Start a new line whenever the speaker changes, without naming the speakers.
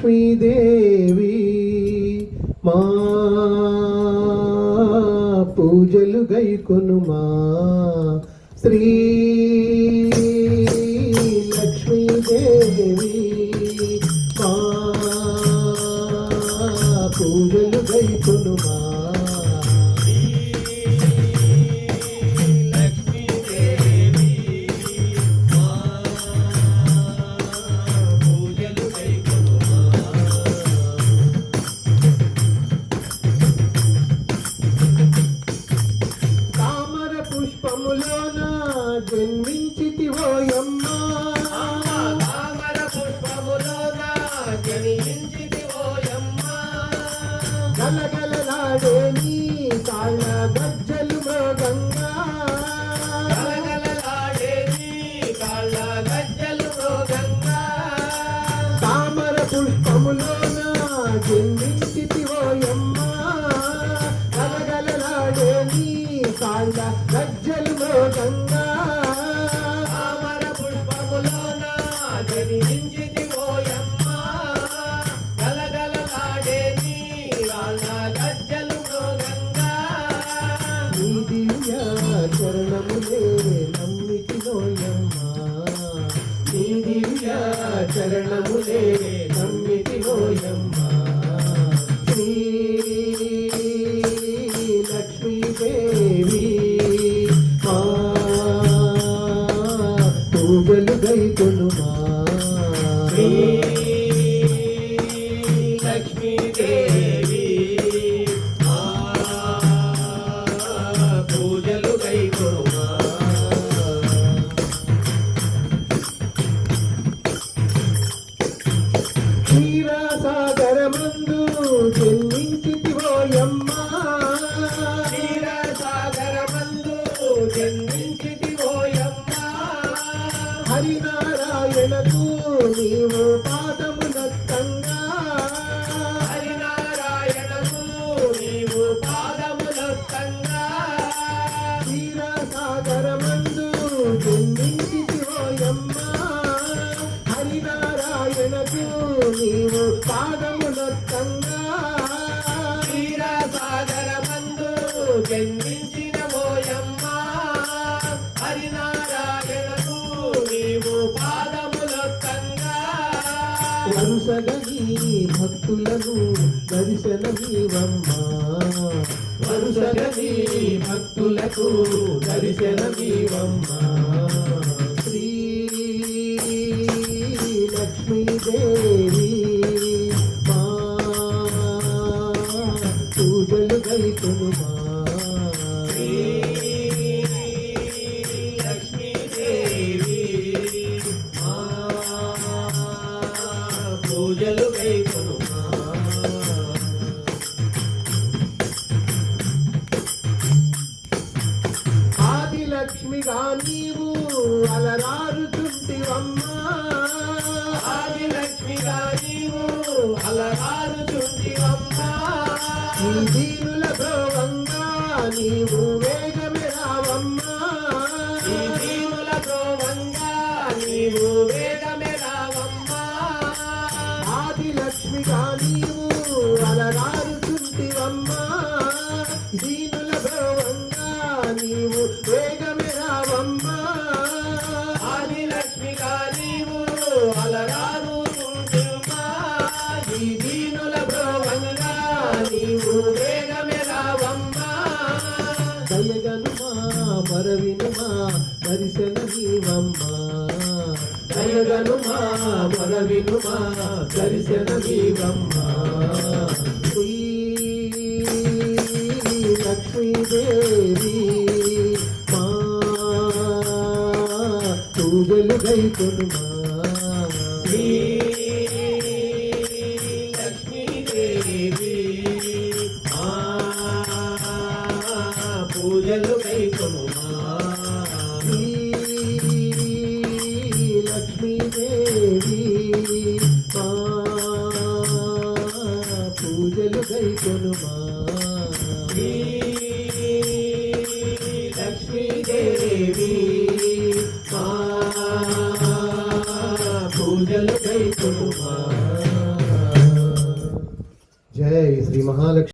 లక్ష్మీదేవి మా పూజలు గైకొనుమా శ్రీ లక్ష్మీదేవి మా పూజలు గైకొనుమా జన్మించితివోయమ్మా
తామర పుష్పములోన జన్మించితివోయమ్మా
గలగలలాడే నీ కాళ్ళ గజ్జలు మృగంగా
గలగలలాడే నీ కాళ్ళ గజ్జలు మృగంగా
తామర పుష్పములోన జన్మించితివోయమ్మా గలగలలాడే నీ కాళ్ళ గజ్జలు మృగంగా
జన్మించితివోయమ్మా గలగలలాడే నీ కాళ్ళ గజ్జలు మృగంగా
నీ దివ్య చరణములే నమ్మితినోయమ్మా నీ దివ్య చరణములే నమ్మితినోయమ్మా శ్రీ లక్ష్మీదేవి మా పూజలు గైకొనుమా
శ్రీ లక్ష్మీదేవి మా పూజలు గైకొనుమా
క్షీరసాగరమందు జన్మించితివోయమ్మా
క్షీరసాగరమందు జన్మించితివోయమ్మా
హరినారాయణకు నీవు పాదములత్తంగా
హరినారాయణకు నీవు పాదములొత్తంగా
క్షీరసాగరమందు జన్మించితివోయమ్మా హరినారాయణకు నీవు పాదములత్తంగా
క్షీరసాగరమందు జన్మించినవోయమ్మా హరినారాయణకు నీవు పాదములొత్తంగా
వరుసగా నీ భక్తులను దర్శనమీవమ్మా వరుసగా నీ భక్తులకు దర్శనమీవమ్మా శ్రీ లక్ష్మీదేవి మా పూజలు గైకొనుమా
శ్రీ లక్ష్మీదేవి మా పూజలు గైకొనుమా
ఆదిలక్ష్మిగా నీవు అలరారుచుంటివమ్మా
ఆదిలక్ష్మిగా నీవు అలరారుచుంటివమ్మా
ఈ దీనుల భోగంగా నీవు వేగమే రావమ్మా
ఈ దీనుల ప్రోవంగా నీవు వేగమే రావమ్మా
ఆదిలక్ష్మిగా నీవు అలరారుచుంటివమ్మా దీనుల భోగంగా నీవు వేగమే రావమ్మా
ఆదిలక్ష్మిగా నీవు అలరారుచుంటివమ్మా ఈ దీనుల ప్రోవంగా నీవు వేగమే రావమ్మా
దయగనుమా మరవినుమా దర్శనమీవమ్మా దయగనుమా మరవినుమా దర్శనమీవమ్మా శ్రీ లక్ష్మీదేవి మా పూజలు గైకొనుమా
శ్రీ లక్ష్మీదేవి మా పూజలు గైకొనుమా
శ్రీ లక్ష్మీదేవి మా పూజలు గైకొనుమా
శ్రీ లక్ష్మీదేవి మా పూజలు కైకొనుమా
జై శ్రీ మహాలక్ష్మి.